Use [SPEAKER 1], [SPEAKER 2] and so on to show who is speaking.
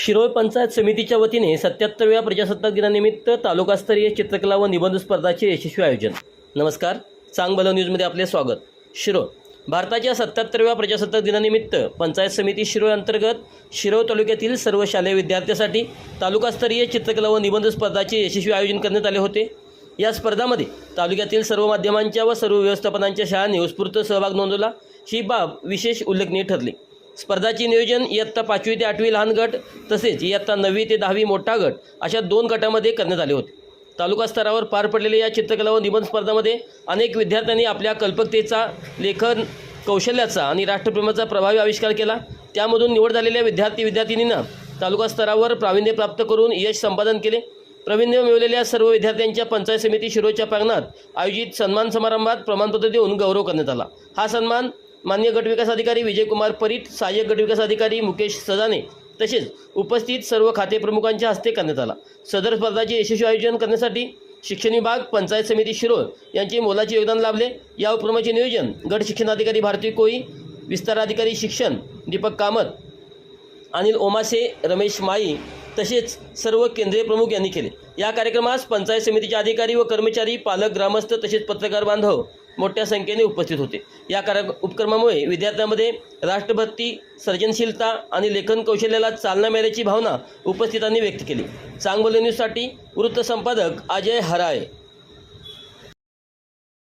[SPEAKER 1] शिरोळ पंचायत समितीच्या वतीने 77व्या प्रजासत्ताक दिनानिमित्त तालुकास्तरीय चित्रकला व निबंध स्पर्धाचे यशस्वी आयोजन। नमस्कार, चांगभलं न्यूजमध्ये आपले स्वागत। शिरोळ भारताच्या 77व्या प्रजासत्ताक दिनानिमित्त पंचायत समिती शिरोळ अंतर्गत शिरोळ तालुक्यातील सर्व शालेय विद्यार्थ्यांसाठी तालुकास्तरीय चित्रकला व निबंध स्पर्धाचे यशस्वी आयोजन करण्यात आले होते। या स्पर्धामध्ये तालुक्यातील सर्व माध्यमांच्या व सर्व व्यवस्थापनांच्या शाळांनी उत्स्फूर्त सहभाग नोंदवला। ही बाब विशेष उल्लेखनीय ठरली। स्पर्धाचे नियोजन इयत्ता 5वी ते 8वी लहान गट तसेच इयत्ता 9वी ते 10वी मोठा गट अशा 2 गटांमध्ये करण्यात आले होते। तालुका स्तरावर पार पडलेल्या या चित्रकला व निबंध स्पर्धांमध्ये अनेक विद्यार्थ्यांनी आपल्या कल्पकतेचा, लेखन कौशल्याचा आणि राष्ट्रप्रेमाचा प्रभावी आविष्कार केला। त्यामधून निवड झालेल्या विद्यार्थिनींना तालुका स्तरावर प्रावीण्य प्राप्त करून यश संपादन केले। प्रावीण्य मिळवलेल्या सर्व विद्यार्थ्यांच्या पंचायत समिती शिरोळच्या प्रांगणात आयोजित सन्मान समारंभात प्रमाणपत्र देऊन गौरव करण्यात आला। हा सन्मान मान्य गटविकास अधिकारी विजयकुमार परीट, सहाय्यक गटविकास अधिकारी मुकेश सजाने तसेच उपस्थित सर्व खाते प्रमुखांच्या हस्ते करण्यात आला। सदर स्पर्धाचे यशस्वी आयोजन करण्यासाठी शिक्षण विभाग, पंचायत समिती शिरोळ यांचे मोलाचे योगदान लाभले। या उपक्रमाचे नियोजन गट शिक्षणाधिकारी भारती कोळी, विस्ताराधिकारी शिक्षण दीपक कामत, अनिल ओमासे, रमेश माई तसेच सर्व केंद्रीय प्रमुख यांनी केले। या कार्यक्रमास पंचायत समितीचे अधिकारी व कर्मचारी, पालक, ग्रामस्थ तसेच पत्रकार बांधव मोठ्या संख्येने उपस्थित होते। या उपक्रमामुळे विद्यार्थ्यांमध्ये राष्ट्रभक्ती, सर्जनशीलता आणि लेखन कौशल्याला चालना मिळाल्याची भावना उपस्थितांनी व्यक्त केली। चांगभलं न्यूजसाठी वृत्त संपादक अजय हराळे।